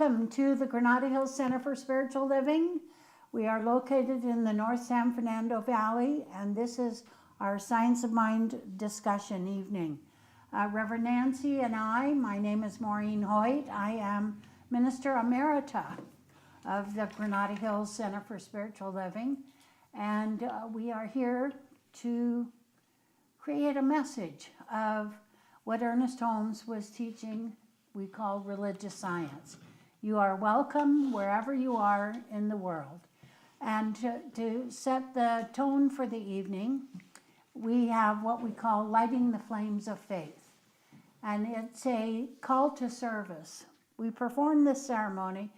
Welcome to the Granada Hills Center for Spiritual Living. We are located in the North San Fernando Valley, and this is our Science of Mind discussion evening. Reverend Nancy and my name is Maureen Hoyt. I am Minister Emerita of the Granada Hills Center for Spiritual Living, and we are here to create a message of what Ernest Holmes was teaching we call religious science. You are welcome wherever you are in the world. And to set the tone for the evening, we have what we call lighting the flames of faith. And it's a call to service. We perform this ceremony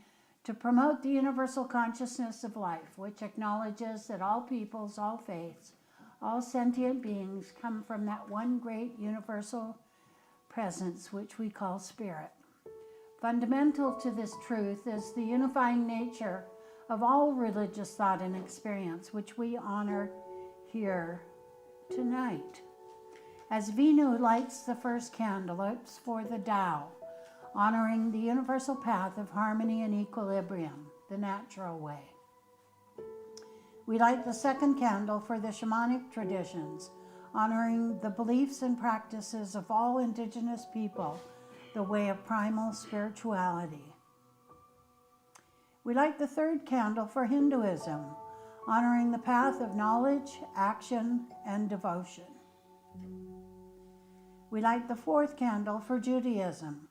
to promote the universal consciousness of life, which acknowledges that all peoples, all faiths, all sentient beings come from that one great universal presence, which we call spirit. Fundamental to this truth is the unifying nature of all religious thought and experience, which we honor here tonight. As Vinu lights the first candle, it's for the Tao, honoring the universal path of harmony and equilibrium, the natural way. We light the second candle for the shamanic traditions, honoring the beliefs and practices of all indigenous people, the way of primal spirituality. We light the third candle for Hinduism, honoring the path of knowledge, action, and devotion. We light the fourth candle for Judaism,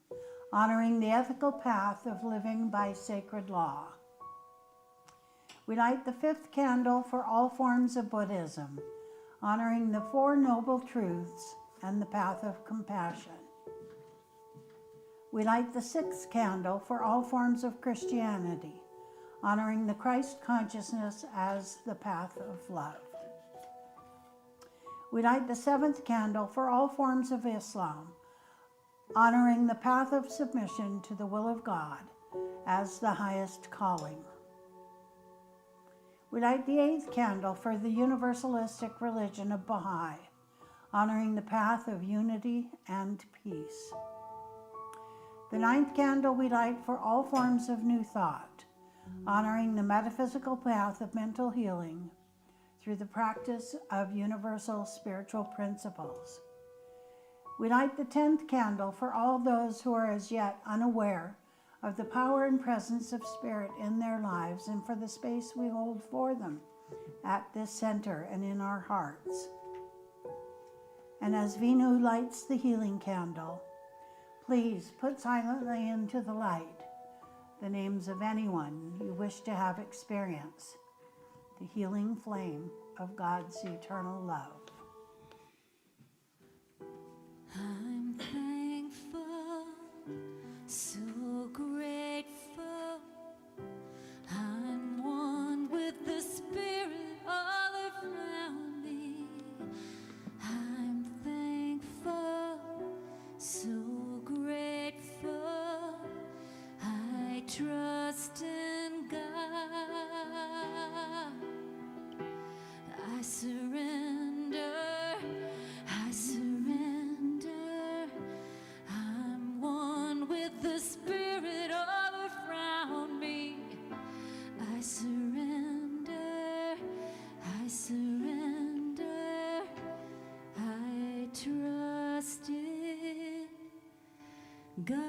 honoring the ethical path of living by sacred law. We light the fifth candle for all forms of Buddhism, honoring the Four Noble Truths and the path of compassion. We light the sixth candle for all forms of Christianity, honoring the Christ consciousness as the path of love. We light the seventh candle for all forms of Islam, honoring the path of submission to the will of God as the highest calling. We light the eighth candle for the universalistic religion of Baha'i, honoring the path of unity and peace. The ninth candle we light for all forms of new thought, honoring the metaphysical path of mental healing through the practice of universal spiritual principles. We light the 10th candle for all those who are as yet unaware of the power and presence of spirit in their lives and for the space we hold for them at this center and in our hearts. And as Vinu lights the healing candle, please put silently into the light the names of anyone you wish to have experience the healing flame of God's eternal love. I'm thankful, so grateful. I'm one with the Spirit all around me. I'm thankful, so grateful. I trust in God. I surrender. I surrender. I'm one with the Spirit all around me. I surrender. I surrender. I trust in God.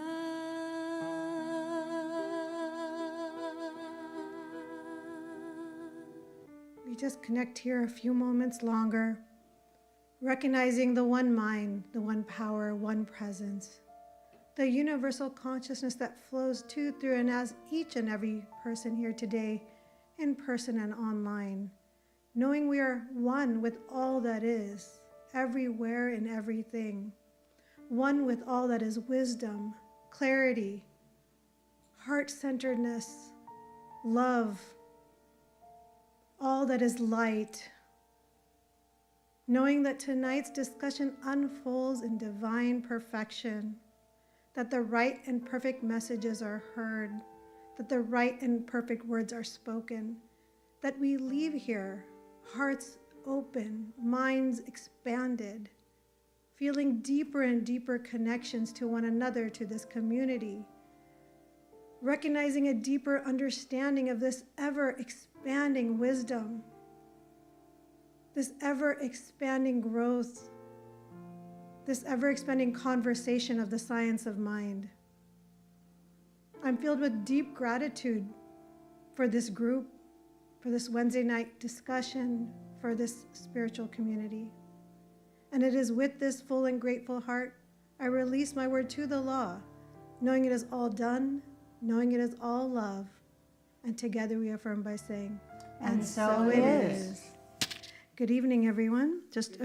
We just connect here a few moments longer, recognizing the one mind, the one power, one presence, the universal consciousness that flows to, through, and as each and every person here today, in person and online, knowing we are one with all that is, everywhere and everything, one with all that is wisdom, clarity, heart-centeredness, love, all that is light, knowing that tonight's discussion unfolds in divine perfection, that the right and perfect messages are heard, that the right and perfect words are spoken, that we leave here, hearts open, minds expanded, feeling deeper and deeper connections to one another, to this community, recognizing a deeper understanding of this ever-expanding wisdom, this ever-expanding growth, this ever-expanding conversation of the science of mind. I'm filled with deep gratitude for this group, for this Wednesday night discussion, for this spiritual community. And it is with this full and grateful heart I release my word to the law, knowing it is all done, knowing it is all love, and together we affirm by saying, And so it is. Good evening, everyone. Just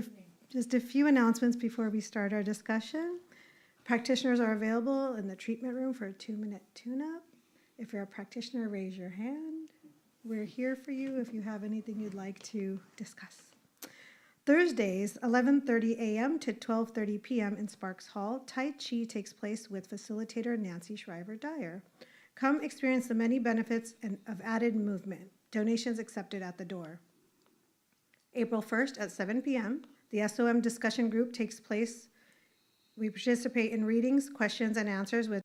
a few announcements before we start our discussion. Practitioners are available in the treatment room for a 2-minute tune-up. If you're a practitioner, raise your hand. We're here for you if you have anything you'd like to discuss. Thursdays, 11:30 a.m. to 12:30 p.m. in Sparks Hall, Tai Chi takes place with facilitator Nancy Shriver-Dyer. Come experience the many benefits of added movement. Donations accepted at the door. April 1st at 7 p.m., the SOM discussion group takes place. We participate in readings, questions, and answers with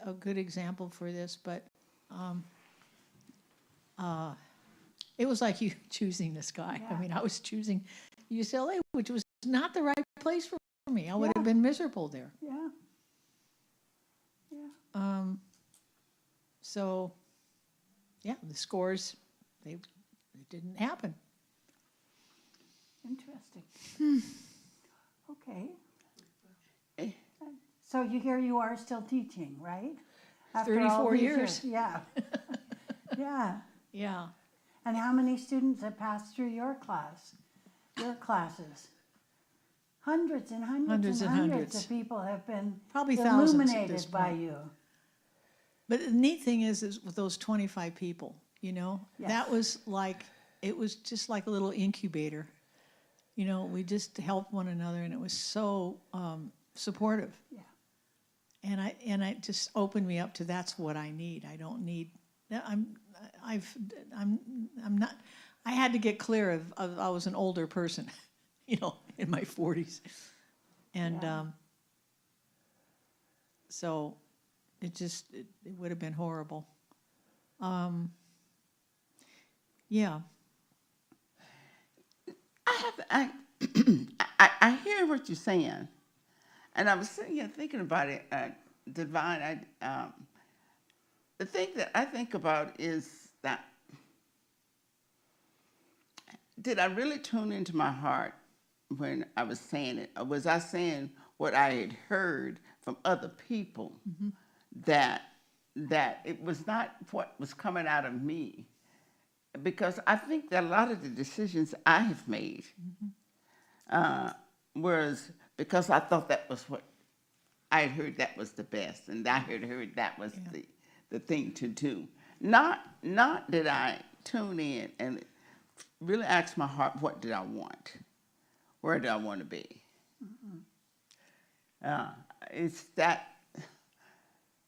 a good example for this, but it was like you choosing this guy. Yeah. I mean, I was choosing UCLA, which was not the right place for me. I would have been miserable there. Yeah. Yeah. So, yeah, the scores, they didn't happen. Interesting. Okay. So here you are still teaching, right? After all 34 these years. Yeah. Yeah. Yeah. And how many students have passed through your class, your classes? Hundreds and hundreds, and hundreds of people have been Probably thousands at this illuminated by point. you. But the neat thing is with those 25 people, you know, Yes. that was like, it was just like a little incubator. You know, we just helped one another, and it was so supportive. Yeah. And it just opened me up to that's what I need. I don't need. I'm not. I had to get clear of I was an older person, you know, in my 40s, and Yeah. so it would have been horrible. Yeah. I hear what you're saying, and I was sitting here thinking about it. Divine. The thing that I think about is that did I really tune into my heart when I was saying it, or was I saying what I had heard from other people that it was not what was coming out of me? Because I think that a lot of the decisions I have made was because I thought that was what I had heard that was the best, and I had heard that was the thing to do. Not that I tune in and really ask my heart, what did I want? Where do I want to be? It's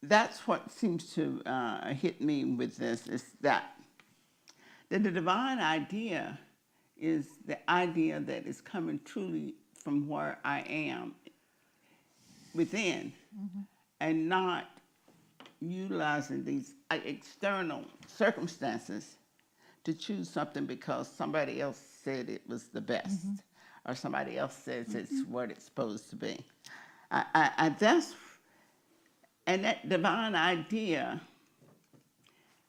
that's what seems to hit me with this, is that the divine idea is the idea that is coming truly from where I am within, and not utilizing these external circumstances to choose something because somebody else said it was the best, or somebody else says it's what it's supposed to be. And that divine idea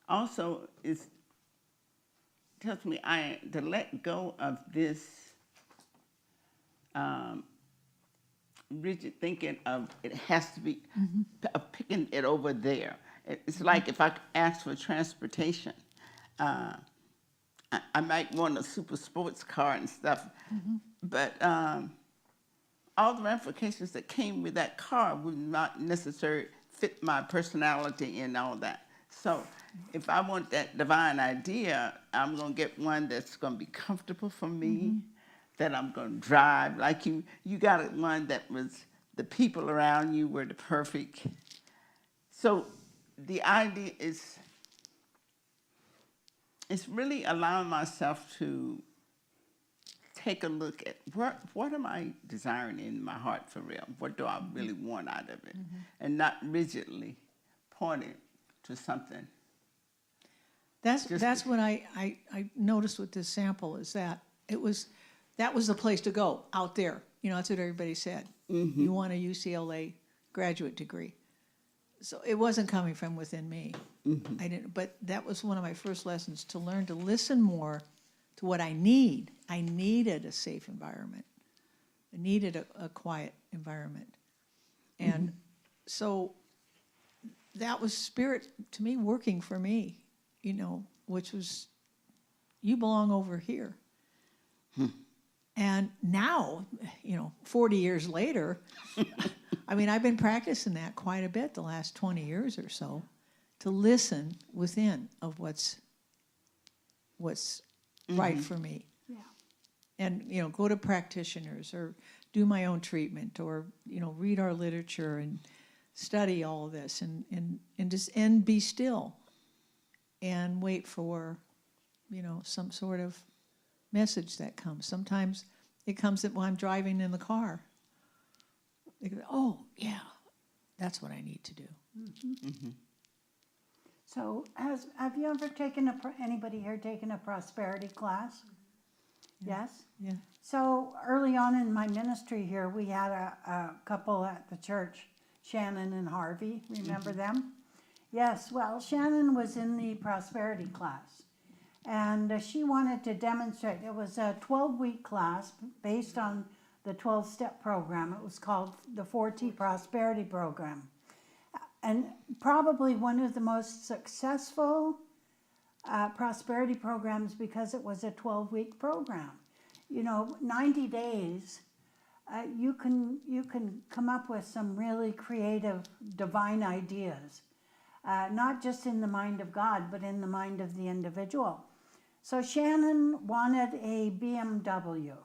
also tells me to let go of this rigid thinking of it has to be of picking it over there. It's like if I ask for transportation, I might want a super sports car and stuff, but all the ramifications that came with that car would not necessarily fit my personality and all that. So if I want that divine idea, I'm going to get one that's going to be comfortable for me, that I'm going to drive. Like you got one that was, the people around you were the perfect. So the idea is, it's really allowing myself to take a look at what am I desiring in my heart for real? What do I really want out of it? And not rigidly pointing to something. That's what I noticed with this sample, is that that was the place to go, out there. You know, that's what everybody said. You want a UCLA graduate degree. So it wasn't coming from within me. I didn't, but that was one of my first lessons, to learn to listen more to what I need. I needed a safe environment. I needed a quiet environment. And so that was Spirit, to me, working for me, you know, which was, you belong over here. And now, you know, 40 years later, I mean, I've been practicing that quite a bit the last 20 years or so, to listen within of what's right for me. Yeah. And, you know, go to practitioners or do my own treatment, or, you know, read our literature and study all of this, and be still and wait for, you know, some sort of message that comes. Sometimes it comes while I'm driving in the car. Oh, yeah, that's what I need to do. So have you ever taken anybody here taken a prosperity class? Yes? Yeah. So early on in my ministry here, we had a couple at the church, Shannon and Harvey. Remember them? Yes, well, Shannon was in the prosperity class. And she wanted to demonstrate. It was a 12-week class based on the 12-step program. It was called the 4T Prosperity Program. And probably one of the most successful prosperity programs because it was a 12-week program. 90 days, you can come up with some really creative, divine ideas, not just in the mind of God, but in the mind of the individual. So Shannon wanted a BMW,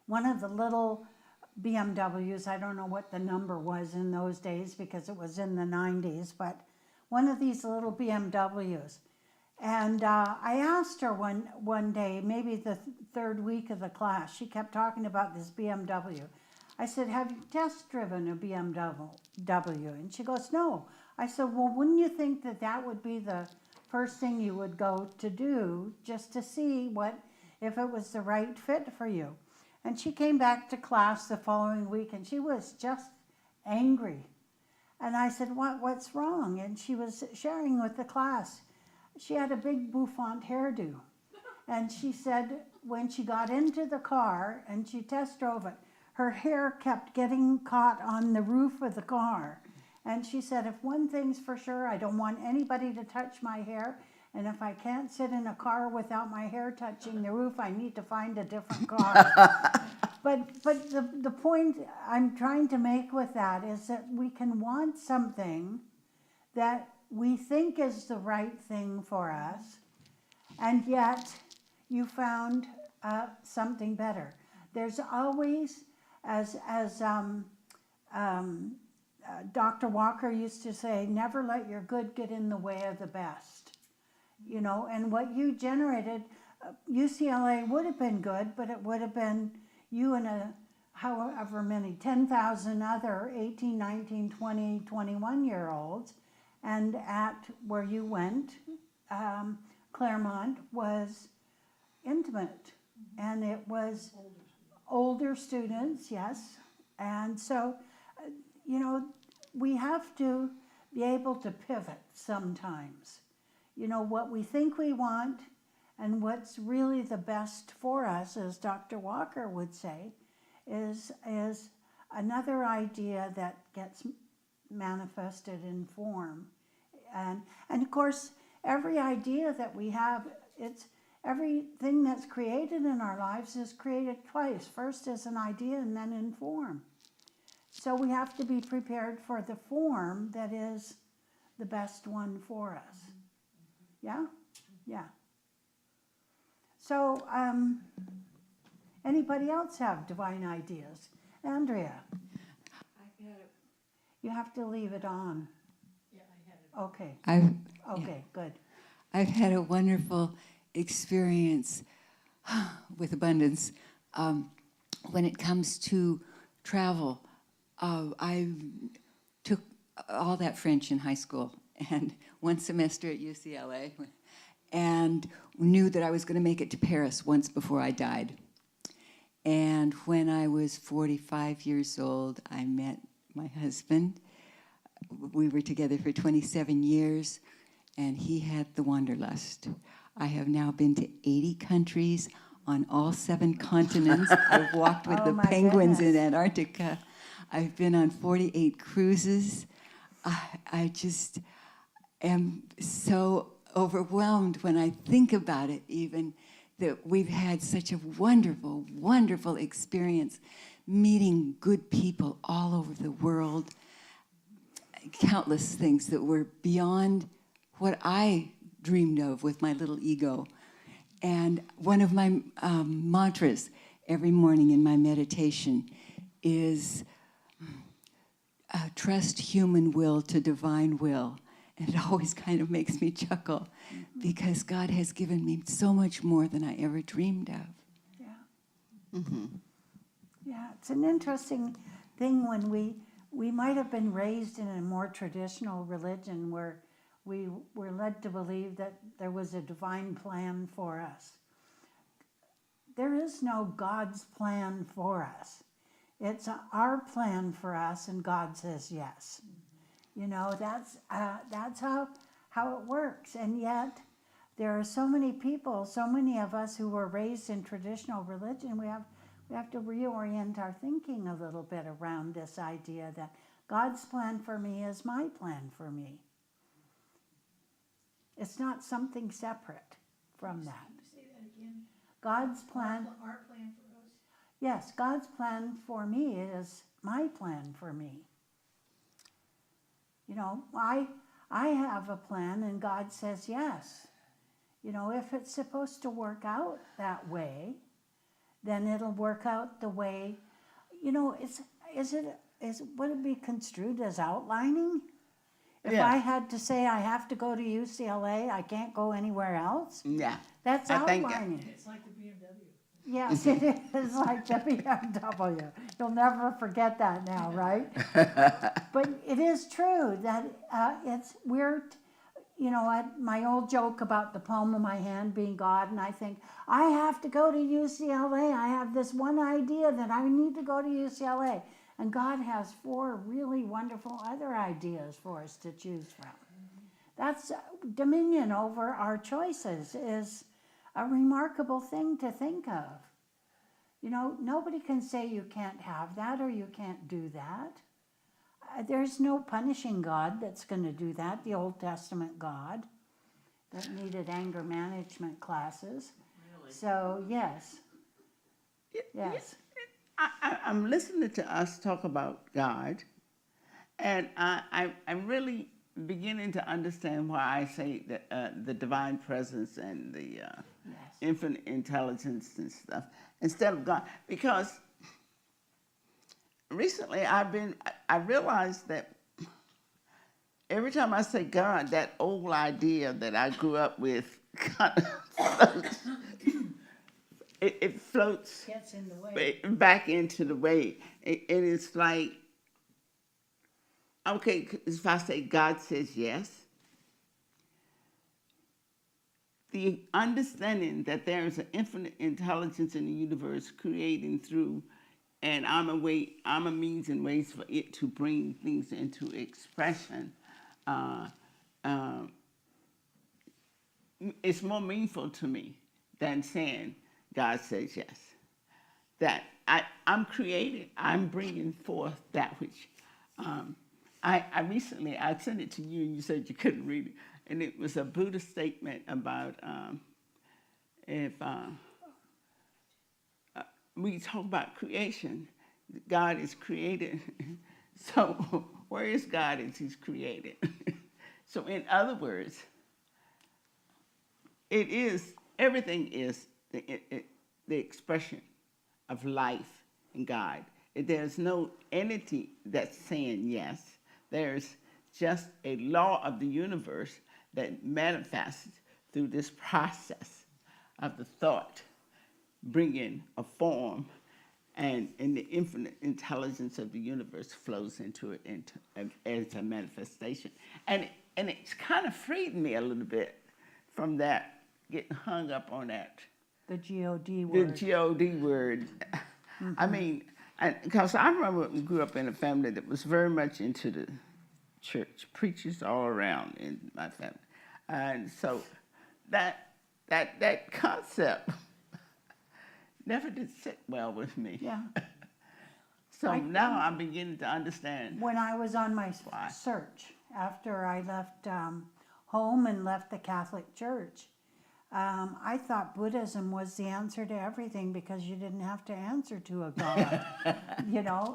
one of the little BMWs. I don't know what the number was in those days because it was in the 90s, but one of these little BMWs. And I asked her one day, maybe the third week of the class, she kept talking about this BMW. I said, have you test driven a BMW? And she goes, no. I said, well, wouldn't you think that that would be the first thing you would go to do just to see if it was the right fit for you? And she came back to class the following week and she was just angry. And I said, what's wrong? And she was sharing with the class. She had a big bouffant hairdo. And she said when she got into the car and she test drove it, her hair kept getting caught on the roof of the car. And she said, if one thing's for sure, I don't want anybody to touch my hair. And if I can't sit in a car without my hair touching the roof, I need to find a different car. But the point I'm trying to make with that is that we can want something that we think is the right thing for us, and yet you found something better. There's always, as Dr. Walker used to say, never let your good get in the way of the best. And what you generated, UCLA would have been good, but it would have been you and however many, 10,000 other 18, 19, 20, 21-year-olds. And at where you went, Claremont was intimate. And it was older students, yes. And so, we have to be able to pivot sometimes. What we think we want and what's really the best for us, as Dr. Walker would say, is another idea that gets manifested in form. And of course, every idea that we have, everything that's created in our lives is created twice, first as an idea and then in form. So we have to be prepared for the form that is the best one for us. Yeah? Yeah. So, anybody else have divine ideas? Andrea? You have to leave it on. Yeah, I had Okay. it. Okay, good. I've had a wonderful experience with abundance when it comes to travel. I took all that French in high school and one semester at UCLA and knew that I was going to make it to Paris once before I died. And when I was 45 years old, I met my husband. We were together for 27 years, and he had the wanderlust. I have now been to 80 countries on all 7 continents. I've walked with the penguins in Antarctica. I've been on 48 cruises. I just am so overwhelmed when I think about it, even that we've had such a wonderful, wonderful experience meeting good people all over the world. Countless things that were beyond what I dreamed of with my little ego. And one of my mantras every morning in my meditation is trust human will to divine will. And it always kind of makes me chuckle because God has given me so much more than I ever dreamed of. Yeah. Mm-hmm. Yeah, it's an interesting thing when we we might have been raised in a more traditional religion where we were led to believe that there was a divine plan for us. There is no God's plan for us. It's our plan for us, and God says yes. You know, that's how it works. And yet, there are so many people, so many of us who were raised in traditional religion. We have to reorient our thinking a little bit around this idea that God's plan for me is my plan for me. It's not something separate from that. Say that again. God's plan. Our plan for us. Yes, God's plan for me is my plan for me. You know, I have a plan and God says yes. You know, if it's supposed to work out that way, then it'll work out the way, you know, would it be construed as outlining? If Yeah. I had to say I have to go to UCLA, I can't go anywhere else, Yeah. that's I think- outlining. It's like the BMW. Yes, it is like the BMW. You'll never forget that now, right? But it is true that it's weird. You know, my old joke about the palm of my hand being God, and I think, I have to go to UCLA. I have this one idea that I need to go to UCLA. And God has 4 really wonderful other ideas for us to choose from. That's dominion over our choices is a remarkable thing to think of. You know, nobody can say you can't have that or you can't do that. There's no punishing God that's going to do that, the Old Testament God that needed anger management classes. Really? So, yes. Yes. I'm listening to us talk about God, and I'm really beginning to understand why I say that the divine presence and the infinite intelligence and stuff instead of God, because recently I realized that every time I say God, that old idea that I grew up with kind of floats. It floats Gets in the way. back into the way. And it's like, okay, if I say God says yes, the understanding that there is an infinite intelligence in the universe creating through, and I'm a means and ways for it to bring things into expression. It's more meaningful to me than saying God says yes. That I'm creating, I'm bringing forth that which I recently, I sent it to you and you said you couldn't read it. And it was a Buddhist statement about if we talk about creation, God is created. So where is God as he's created? So in other words, everything is the expression of life in God. There's no entity that's saying yes. There's just a law of the universe that manifests through this process of the thought bringing a form, and the infinite intelligence of the universe flows into it as a manifestation. And it's kind of freed me a little bit from that, getting hung up on that. The G-O-D word. The G-O-D word. Mm-hmm. I mean, because I remember we grew up in a family that was very much into the church, preachers all around in my family. And so that concept never did sit well with me. Yeah. So now I'm beginning to understand. When I was on my search, after I left home and left the Catholic Church, I thought Buddhism was the answer to everything because you didn't have to answer to a God. You know,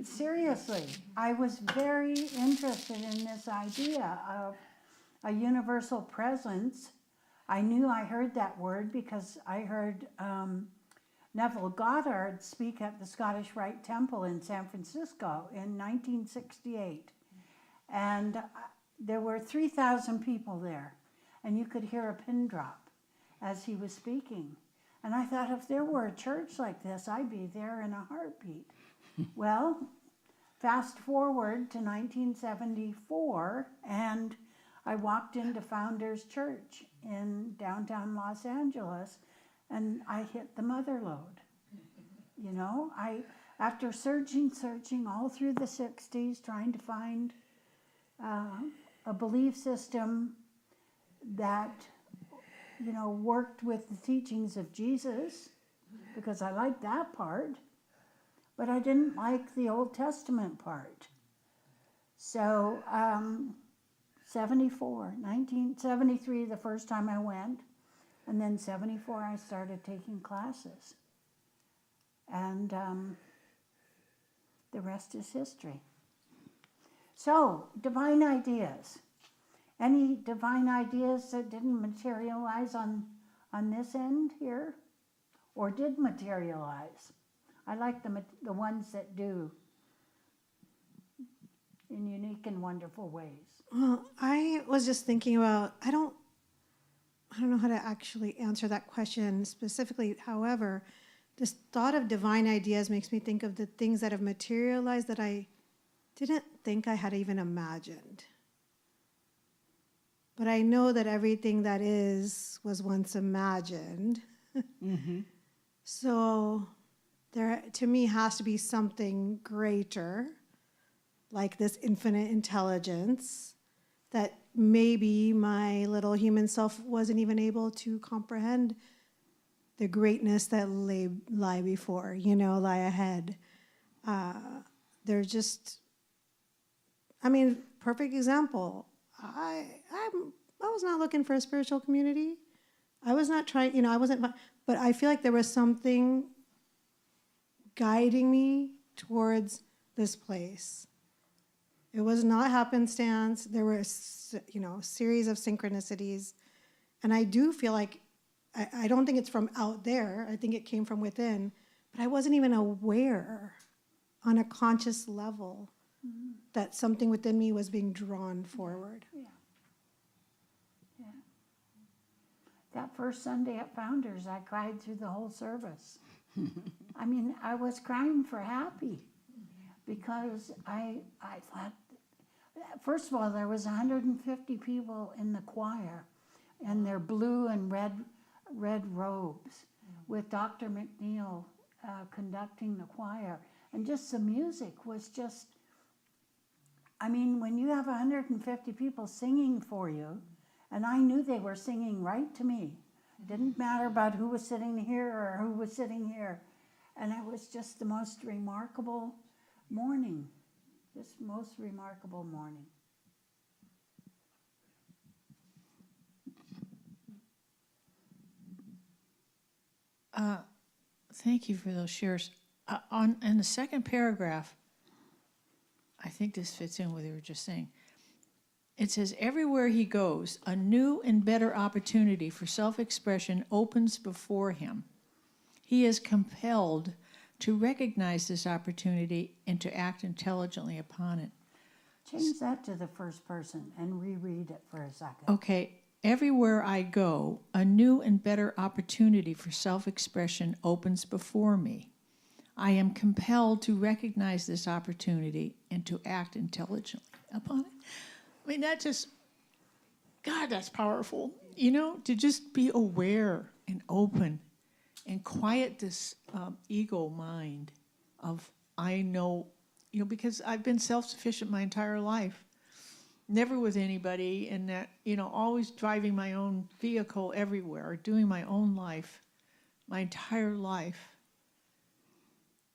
seriously, I was very interested in this idea of a universal presence. I knew I heard that word because I heard Neville Goddard speak at the Scottish Rite Temple in San Francisco in 1968. And there were 3,000 people there. And you could hear a pin drop as he was speaking. And I thought, if there were a church like this, I'd be there in a heartbeat. Well, fast forward to 1974, and I walked into Founders Church in downtown Los Angeles, and I hit the mother lode. You know, after searching all through the 60s, trying to find a belief system that, you know, worked with the teachings of Jesus, because I liked that part, but I didn't like the Old Testament part. So 1973, the first time I went, and then 74, I started taking classes. And the rest is history. So, divine ideas. Any divine ideas that didn't materialize on this end here? Or did materialize? I like the ones that do in unique and wonderful ways. Well, I was just thinking about, I don't know how to actually answer that question specifically. However, this thought of divine ideas makes me think of the things that have materialized that I didn't think I had even imagined. But I know that everything that is was once imagined. Mm-hmm. So there, to me, has to be something greater, like this infinite intelligence, that maybe my little human self wasn't even able to comprehend the greatness that lie before, lie ahead. They're just, perfect example. I was not looking for a spiritual community. I was not trying, I wasn't, but I feel like there was something guiding me towards this place. It was not happenstance. There were, series of synchronicities. And I do feel like, I don't think it's from out there. I think it came from within. But I wasn't even aware on a conscious level that something within me was being drawn forward. Yeah. That first Sunday at Founders, I cried through the whole service. I was crying for happy because I thought, first of all, there was 150 people in the choir in their blue and red robes with Dr. McNeil conducting the choir. And just the music was just, when you have 150 people singing for you, and I knew they were singing right to me. It didn't matter about who was sitting here or who was sitting here. And it was just the most remarkable morning. Just most remarkable morning. Thank you for those shares. In the second paragraph, I think this fits in with what you were just saying. It says, everywhere he goes, a new and better opportunity for self-expression opens before him. He is compelled to recognize this opportunity and to act intelligently upon it. Change that to the first person and reread it for a second. Okay. Everywhere I go, a new and better opportunity for self-expression opens before me. I am compelled to recognize this opportunity and to act intelligently upon it. That's powerful. To just be aware and open and quiet this ego mind of, I know, because I've been self-sufficient my entire life. Never with anybody, and that, always driving my own vehicle everywhere, doing my own life, my entire life.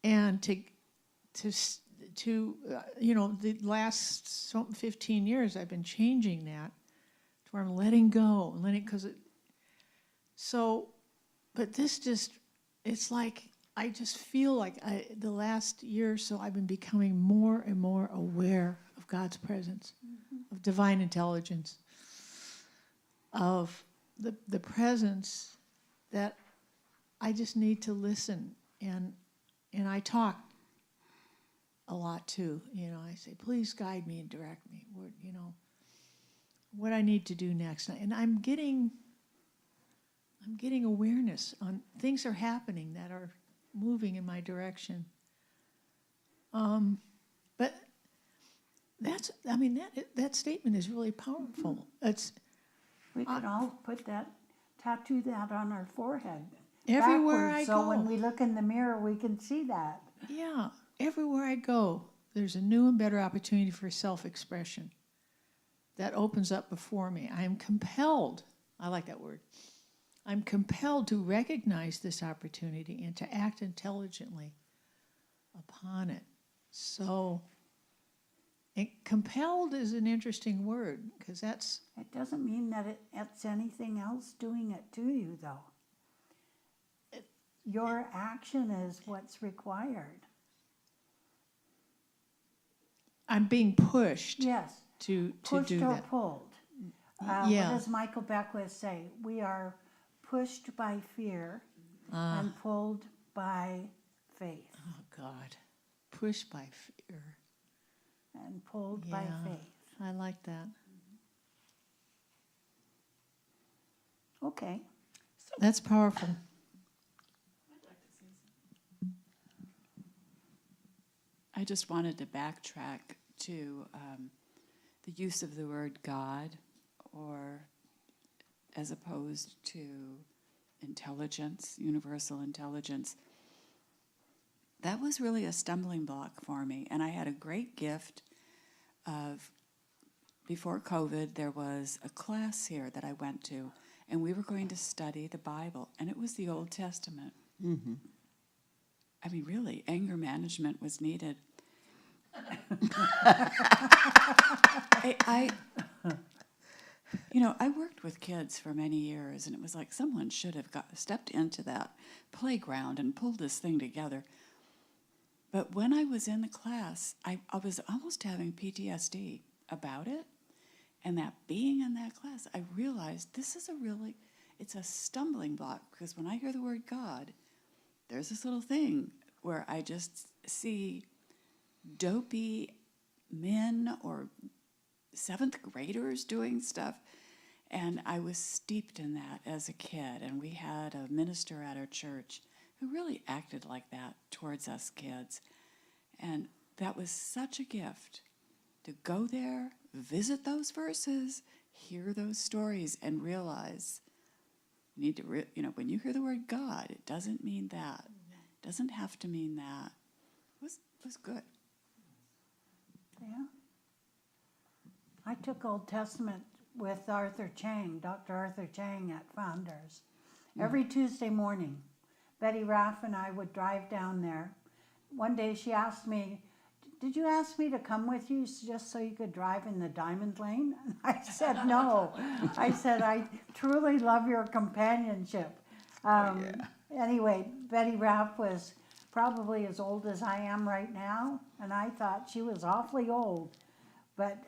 And the last 15 years, I've been changing that to where I'm letting go and but this just, it's like, I just feel like the last year or so, I've been becoming more and more aware of God's presence, of divine intelligence, of the presence that I just need to listen. And I talk a lot too. I say, please guide me and direct me, what I need to do next. And I'm getting awareness on things are happening that are moving in my direction. But that statement is really powerful. It's We could all tattoo that on our forehead. everywhere backwards, I so go. when we look in the mirror, we can see that. Yeah, everywhere I go, there's a new and better opportunity for self-expression. That opens up before me. I am compelled, I like that word, I'm compelled to recognize this opportunity and to act intelligently upon it. So, compelled is an interesting word, because that's, It doesn't mean that it's anything else doing it to you, though. Your action is what's required. I'm being pushed Yes, to pushed do or that. pulled. Yeah. What does Michael Beckwith say? We are pushed by fear and pulled by faith. Oh, God. Pushed by fear. And pulled by Yeah. faith. I like that. Okay. That's powerful. I just wanted to backtrack to the use of the word God, or as opposed to intelligence, universal intelligence. That was really a stumbling block for me, and I had a great gift of, before COVID, there was a class here that I went to, and we were going to study the Bible, and it was the Old Testament. Mm-hmm. I mean, really, anger management was needed. I worked with kids for many years, and it was like someone should have stepped into that playground and pulled this thing together. But when I was in the class, I was almost having PTSD about it, and that being in that class, I realized it's a stumbling block, because when I hear the word God, there's this little thing where I just see dopey men or 7th graders doing stuff. And I was steeped in that as a kid. And we had a minister at our church who really acted like that towards us kids. And that was such a gift to go there, visit those verses, hear those stories, and realize you need to, when you hear the word God, it doesn't mean that. It doesn't have to mean that. It was good. Yeah. I took Old Testament with Dr. Arthur Chang at Founders. Every Tuesday morning, Betty Raff and I would drive down there. One day she asked me, "Did you ask me to come with you just so you could drive in the diamond lane?" And I said, "No." I said, "I truly love your companionship." Anyway, Betty Raff was probably as old as I am right now, and I thought she was awfully old. But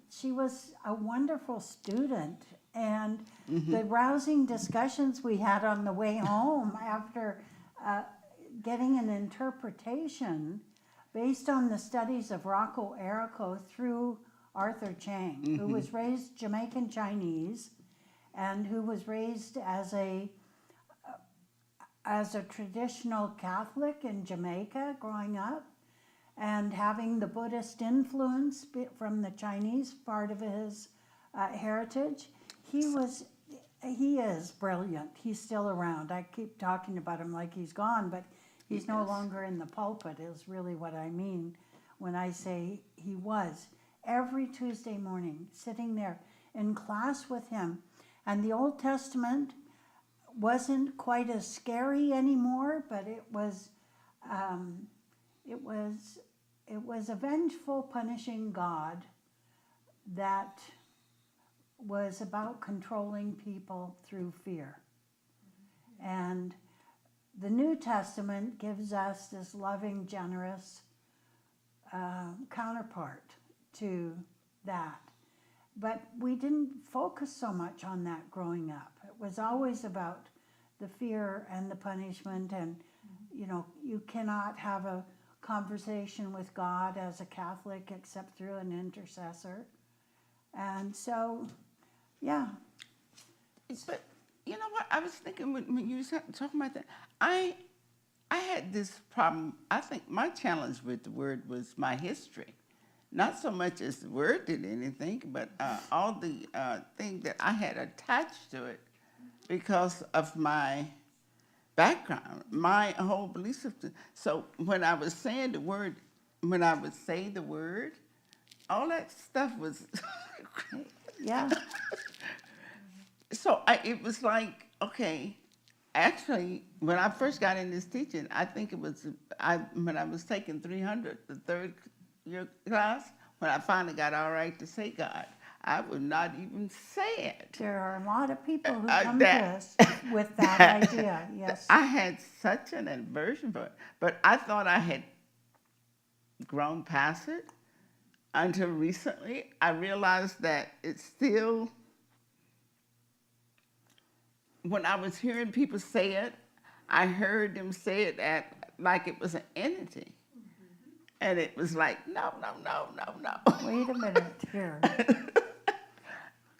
she was a wonderful student, and the rousing discussions we had on the way home after getting an interpretation based on the studies of Rocco Errico through Arthur Chang, who was raised Jamaican Chinese and who was raised as a traditional Catholic in Jamaica growing up, and having the Buddhist influence from the Chinese part of his heritage. He is brilliant. He's still around. I keep talking about him like he's gone, but he's no longer in the pulpit is really what I mean when I say he was. Every Tuesday morning, sitting there in class with him. And the Old Testament wasn't quite as scary anymore, but it was a vengeful, punishing God that was about controlling people through fear. And the New Testament gives us this loving, generous counterpart to that. But we didn't focus so much on that growing up. It was always about the fear and the punishment, and you cannot have a conversation with God as a Catholic except through an intercessor. And so, yeah. But you know what? I was thinking when you were talking about that, I had this problem. I think my challenge with the word was my history. not so much as the word did anything, but all the things that I had attached to it because of my background, my whole belief system. So when I was saying the word, when I would say the word, all that stuff was. Yeah. So it was like, okay, actually, when I first got in this teaching, I think it was when I was taking 300, the third year class, when I finally got all right to say God, I would not even say it. There are a lot of people who come That- to us with that idea, yes. I had such an aversion for it, but I thought I had grown past it until recently. I realized that it's still, when I was hearing people say it, I heard them say it like it was an entity. And it was like, no. Wait a minute here.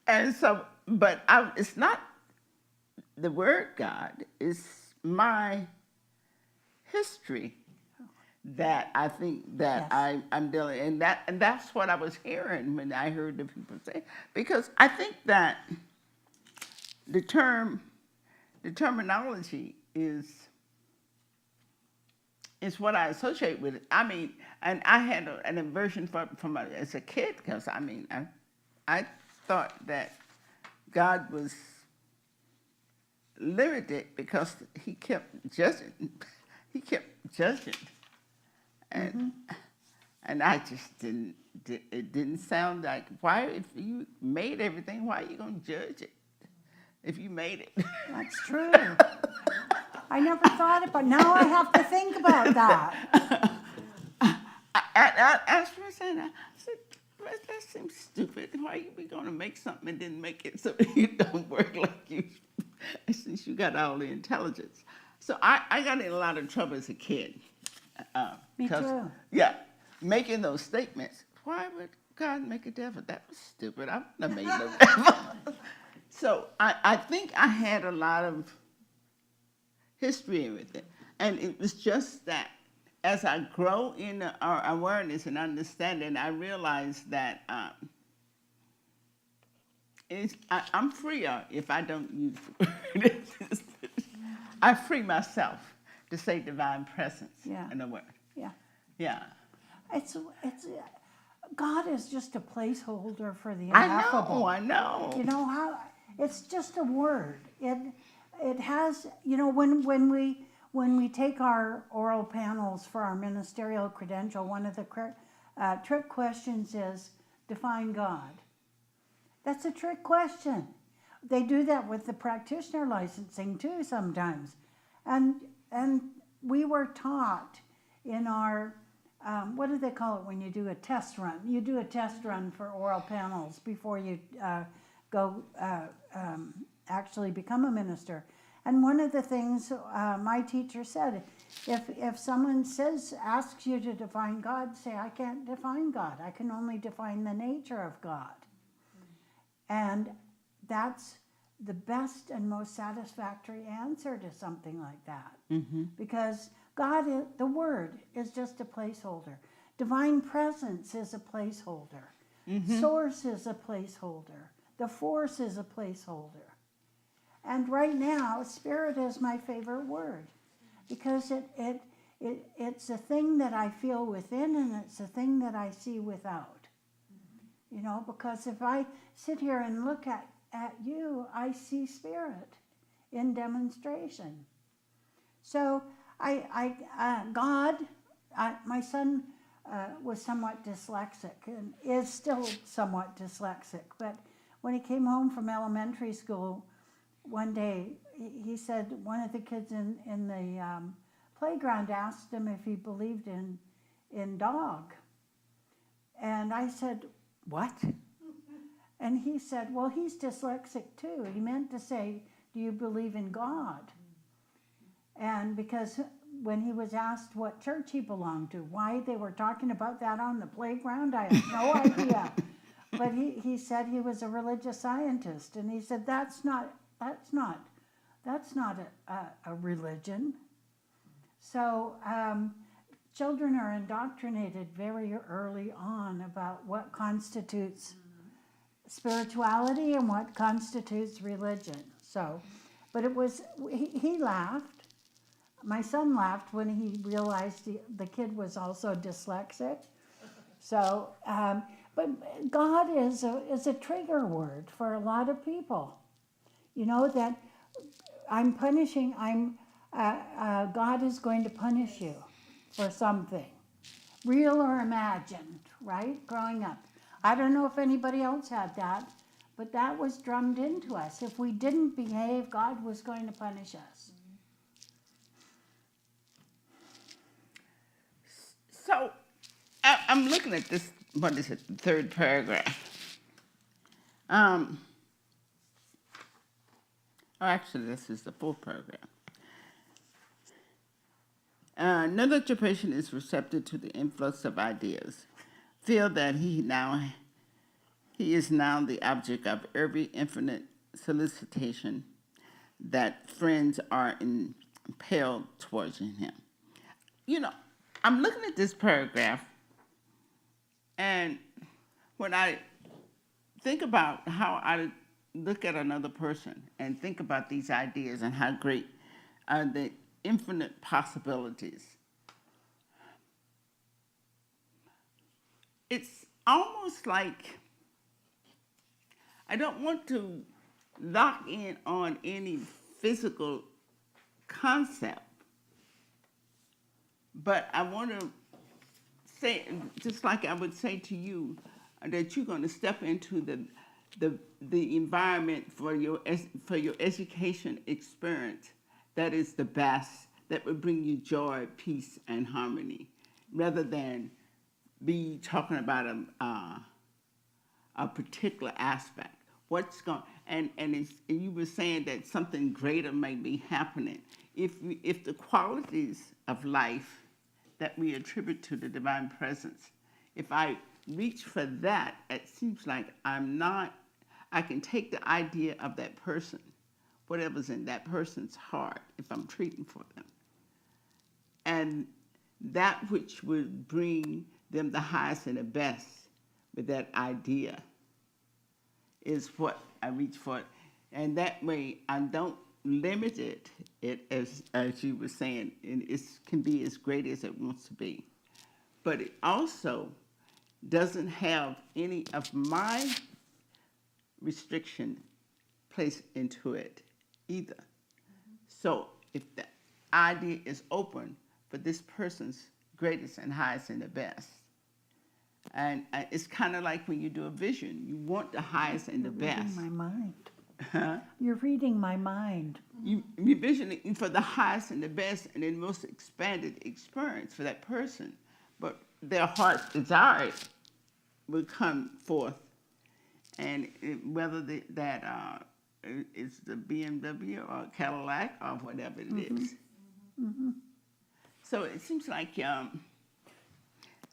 And so, but it's not the word God, it's my history that I think that Yes. I'm dealing, and that's what I was hearing when I heard the people say, because I think that the terminology is what I associate with it. I mean, and I had an aversion from as a kid, because I mean, I thought that God was limited because he kept judging. He kept judging. And I just didn't, it didn't sound like, why, if you made everything, why are you going to judge it if you made it? That's true. I never thought about it, now I have to think about that. I asked for a saying, I said, that seems stupid. Why are you going to make something and then make it so it don't work like you, since you got all the intelligence? So I got in a lot of trouble as a kid. Me too. Yeah, making those statements. Why would God make a devil? That was stupid. I wouldn't have made no devil. So I think I had a lot of history with it. And it was just that as I grow in our awareness and understanding, I realized that I'm freer if I don't use the word. I free myself to say divine presence in the word. Yeah. Yeah. It's God is just a placeholder for the ineffable. I know. You know how it's just a word. It has, you know, when we take our oral panels for our ministerial credential, one of the trick questions is define God. That's a trick question. They do that with the practitioner licensing too sometimes, and we were taught in our what do they call it when you do a test run? You do a test run for oral panels before you go actually become a minister. And one of the things my teacher said, if someone asks you to define God, say, I can't define God. I can only define the nature of God. And that's the best and most satisfactory answer to something like that. Because God, the Word, is just a placeholder. Divine presence is a placeholder. Source is a placeholder. The force is a placeholder. And right now, Spirit is my favorite word, because it's a thing that I feel within, and it's a thing that I see without. You know, because if I sit here and look at you, I see Spirit in demonstration. So my son was somewhat dyslexic and is still somewhat dyslexic, but when he came home from elementary school one day, he said one of the kids in the playground asked him if he believed in dog. And I said, what? And he said, well, he's dyslexic too. He meant to say, do you believe in God? And because when he was asked what church he belonged to, why they were talking about that on the playground, I have no idea. But he said he was a religious scientist, and he said that's not a religion. So children are indoctrinated very early on about what constitutes spirituality and what constitutes religion. So, but it was, he laughed. My son laughed when he realized the kid was also dyslexic. So, but God is a trigger word for a lot of people. You know, that God is going to punish you for something, real or imagined, right? Growing up. I don't know if anybody else had that, but that was drummed into us. If we didn't behave, God was going to punish us. So I'm looking at this, what is it, the third paragraph. Actually, this is the fourth paragraph. Know that your patient is receptive to the influx of ideas. Feel that he is now the object of every infinite solicitation that friends are impelled towards him. You know, I'm looking at this paragraph, and when I think about how I look at another person and think about these ideas and how great are the infinite possibilities, it's almost like I don't want to lock in on any physical concept, but I want to say, just like I would say to you, that you're going to step into the environment for your education experience that is the best, that would bring you joy, peace, and harmony, rather than be talking about a particular aspect. What's going, and you were saying that something greater may be happening. If the qualities of life that we attribute to the divine presence, if I reach for that, it seems like I can take the idea of that person, whatever's in that person's heart, if I'm treating for them, and that which would bring them the highest and the best with that idea is what I reach for. And that way I don't limit it as you were saying, and it can be as great as it wants to be. But it also doesn't have any of my restriction placed into it either. Mm-hmm. So if the idea is open for this person's greatest and highest and the best, and it's kind of like when you do a vision, you want the highest and the best. You're reading my mind. Huh? You're reading my mind. You visioning for the highest and the best and the most expanded experience for that person, but their heart's desire will come forth, and whether that is the BMW or Cadillac or whatever it is. Mm-hmm. So it seems like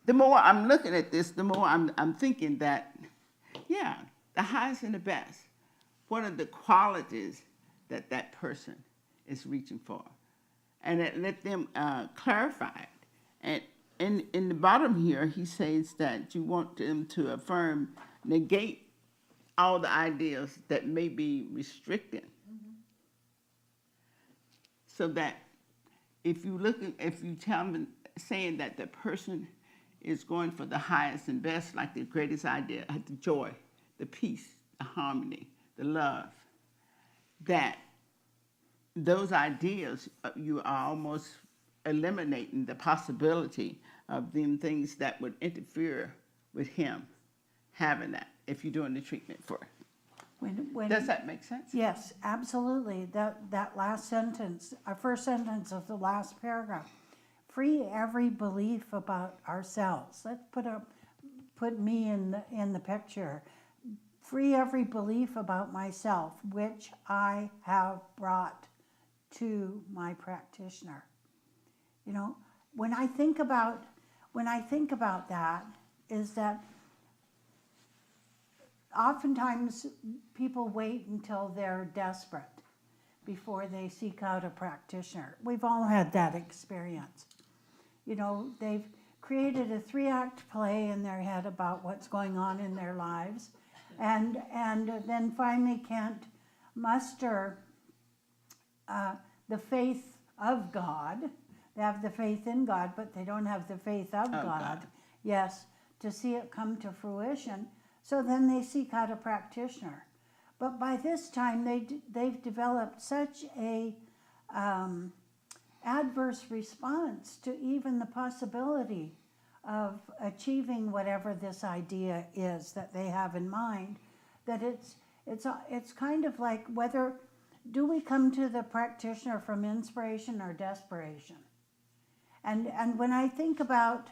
the more I'm looking at this, the more I'm thinking that, yeah, the highest and the best. What are the qualities that that person is reaching for? And let them clarify it. And in the bottom here, he says that you want them to affirm, negate all the ideas that may be restricted. Mm-hmm. So that if you tell them, saying that the person is going for the highest and best, like the greatest idea, the joy, the peace, the harmony, the love, that those ideas, you are almost eliminating the possibility of them things that would interfere with him having that, if you're doing the treatment for it. Does that make sense? Yes, absolutely. That last sentence, our first sentence of the last paragraph, free every belief about ourselves. Let's put me in the picture. Free every belief about myself, which I have brought to my practitioner. You know, when I think about that, is that oftentimes people wait until they're desperate before they seek out a practitioner. We've all had that experience. You know, they've created a 3-act play in their head about what's going on in their lives, and then finally can't muster the faith of God. They have the faith in God, but they don't have the faith of God. Yes, to see it come to fruition. So then they seek out a practitioner. But by this time, they've developed such a adverse response to even the possibility of achieving whatever this idea is that they have in mind, that it's kind of like, whether do we come to the practitioner from inspiration or desperation? And when I think about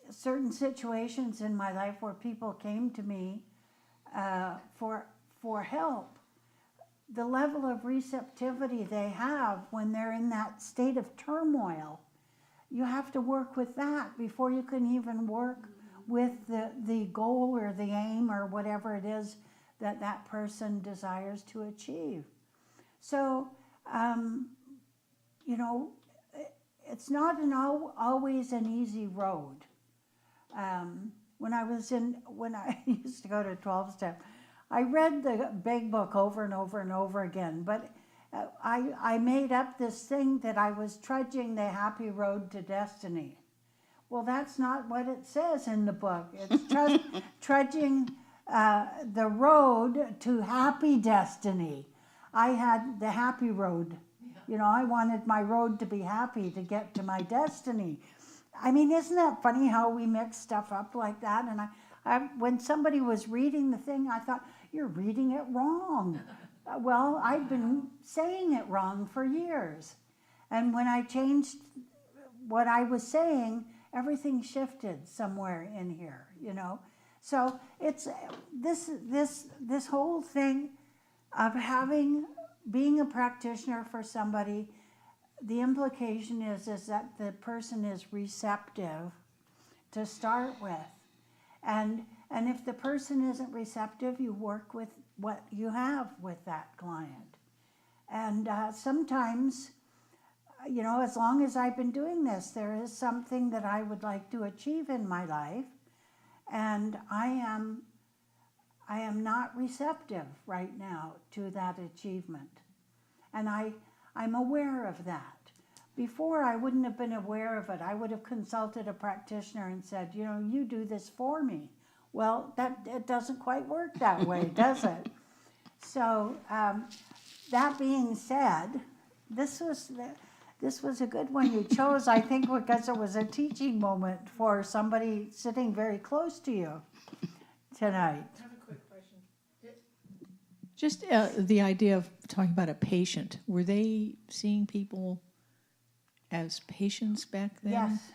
certain situations in my life where people came to me for help, the level of receptivity they have when they're in that state of turmoil, you have to work with that before you can even work with the goal or the aim or whatever it is that that person desires to achieve. So, you know, it's not always an easy road. When I used to go to 12-step, I read the big book over and over and over again, but I made up this thing that I was trudging the happy road to destiny. Well, that's not what it says in the book. It's trudging the road to happy destiny. I had the happy road. You know, I wanted my road to be happy to get to my destiny. I mean, isn't that funny how we mix stuff up like that? And when somebody was reading the thing, I thought, you're reading it wrong. Well, I've been saying it wrong for years. And when I changed what I was saying, everything shifted somewhere in here, you know. So it's this whole thing of being a practitioner for somebody, the implication is that the person is receptive to start with. And if the person isn't receptive, you work with what you have with that client. And sometimes, you know, as long as I've been doing this, there is something that I would like to achieve in my life, and I am not receptive right now to that achievement. And I'm aware of that. Before, I wouldn't have been aware of it. I would have consulted a practitioner and said, you know, you do this for me. Well, it doesn't quite work that way, does it? So that being said, this was a good one you chose, I think, because it was a teaching moment for somebody sitting very close to you tonight. I have a quick question. Just the idea of talking about a patient. Were they seeing people as patients back then? Yes.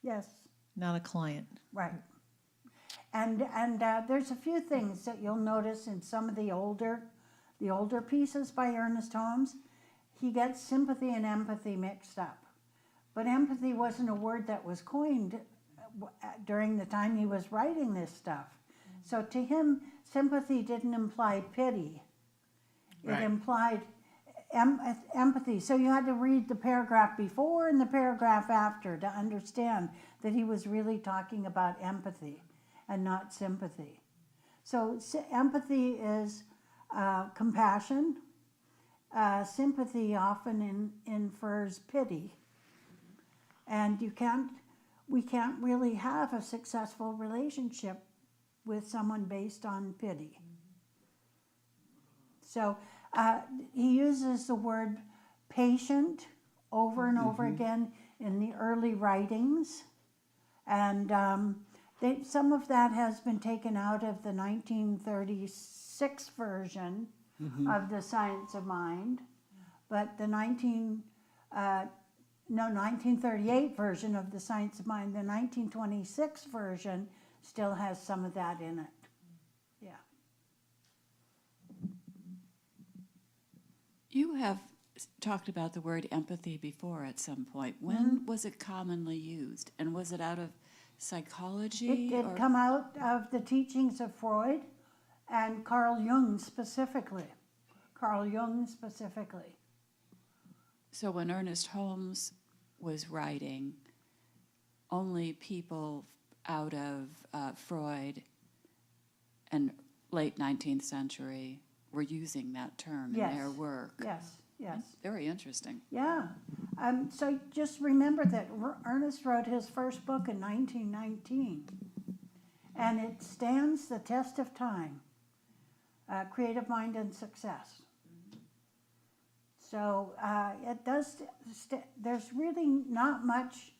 Yes. Not a client. Right. And there's a few things that you'll notice in some of the older pieces by Ernest Holmes. He gets sympathy and empathy mixed up. But empathy wasn't a word that was coined during the time he was writing this stuff. So to him, sympathy didn't imply pity. It implied empathy. So you had to read the paragraph before and the paragraph after to understand that he was really talking about empathy and not sympathy. So empathy is compassion. Sympathy often infers pity. And we can't really have a successful relationship with someone based on pity. So he uses the word patient over and over again in the early writings. And some of that has been taken out of the 1936 version of the Science of Mind, but the 1938 version of the Science of Mind, the 1926 version still has some of that in it. Yeah. You have talked about the word empathy before at some point. When was it commonly used? And was it out of psychology? It did come out of the teachings of Freud and Carl Jung specifically. So when Ernest Holmes was writing, only people out of Freud and late 19th century were using that term in their Yes. work. Yes, yes. Very interesting. Yeah. So just remember that Ernest wrote his first book in 1919, and it stands the test of time. Creative Mind and Success. So it does, there's really not much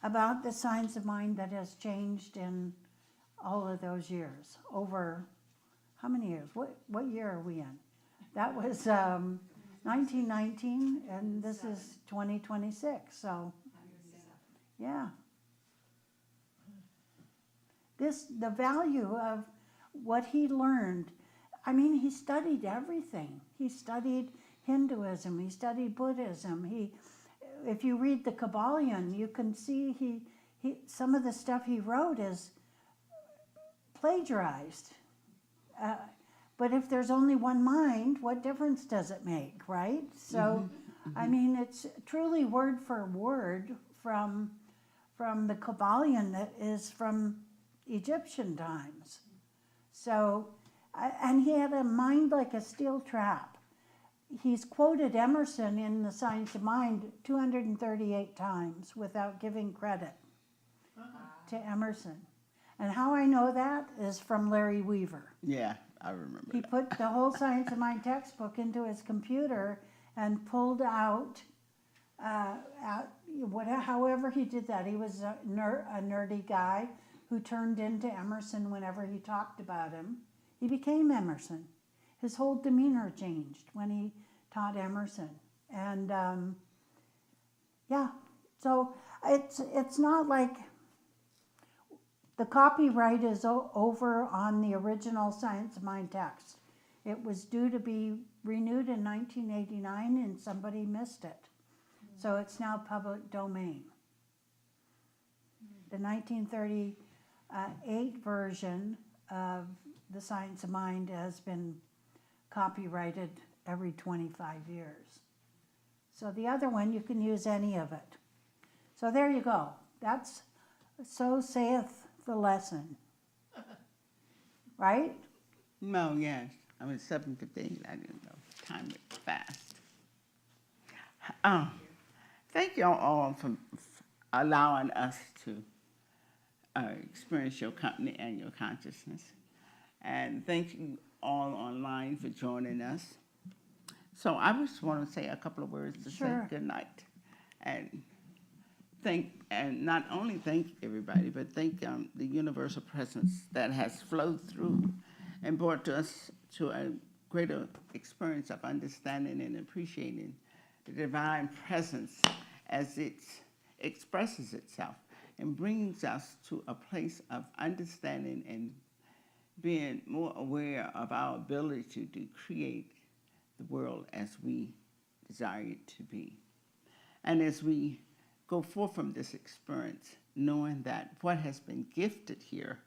about the science of mind that has changed in all of those years. Over, how many years? What year are we in? That was 1919, and this is 2026, so yeah. The value of what he learned, I mean, he studied everything. He studied Hinduism, he studied Buddhism. If you read the Kabbalion, you can see he some of the stuff he wrote is plagiarized. But if there's only one mind, what difference does it make, right? So, I mean, it's truly word for word from the Kabbalion that is from Egyptian times. So, and he had a mind like a steel trap. He's quoted Emerson in The Science of Mind 238 times without giving credit to Emerson. And how I know that is from Larry Weaver. Yeah, I remember He that. put the whole Science of Mind textbook into his computer and pulled out, however he did that. He was a nerdy guy who turned into Emerson whenever he talked about him. He became Emerson. His whole demeanor changed when he taught Emerson. And yeah, so it's not like the copyright is over on the original Science of Mind text. It was due to be renewed in 1989 and somebody missed it. So it's now public domain. The 1938 version of the Science of Mind has been copyrighted every 25 years. So the other one, you can use any of it. So there you go. That's so saith the lesson. Right? No, yes. I mean, 7:15. I didn't know. Time went fast. Thank you all for allowing us to experience your company and your consciousness. And thank you all online for joining us. So I just want to say a couple of words to say good night. And not only thank everybody, but thank the universal presence that has flowed through and brought us to a greater experience of understanding and appreciating the divine presence as it expresses itself and brings us to a place of understanding and being more aware of our ability to create the world as we desire it to be. And as we go forth from this experience, knowing that what has been gifted here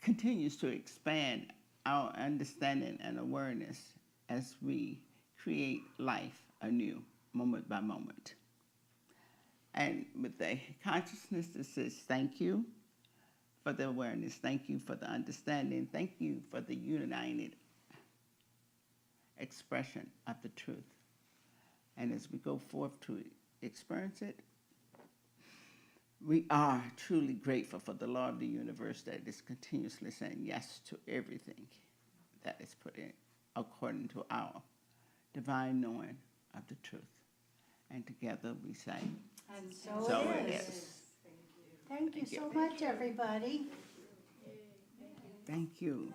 continues to expand our understanding and awareness as we create life anew, moment by moment. And with the consciousness that says thank you for the awareness, thank you for the understanding, thank you for the united expression of the truth. And as we go forth to experience it, we are truly grateful for the law of the universe that is continuously saying yes to everything that is put in according to our divine knowing of the truth. And together we say, And so it it is. is. Thank you so much, everybody. Thank you.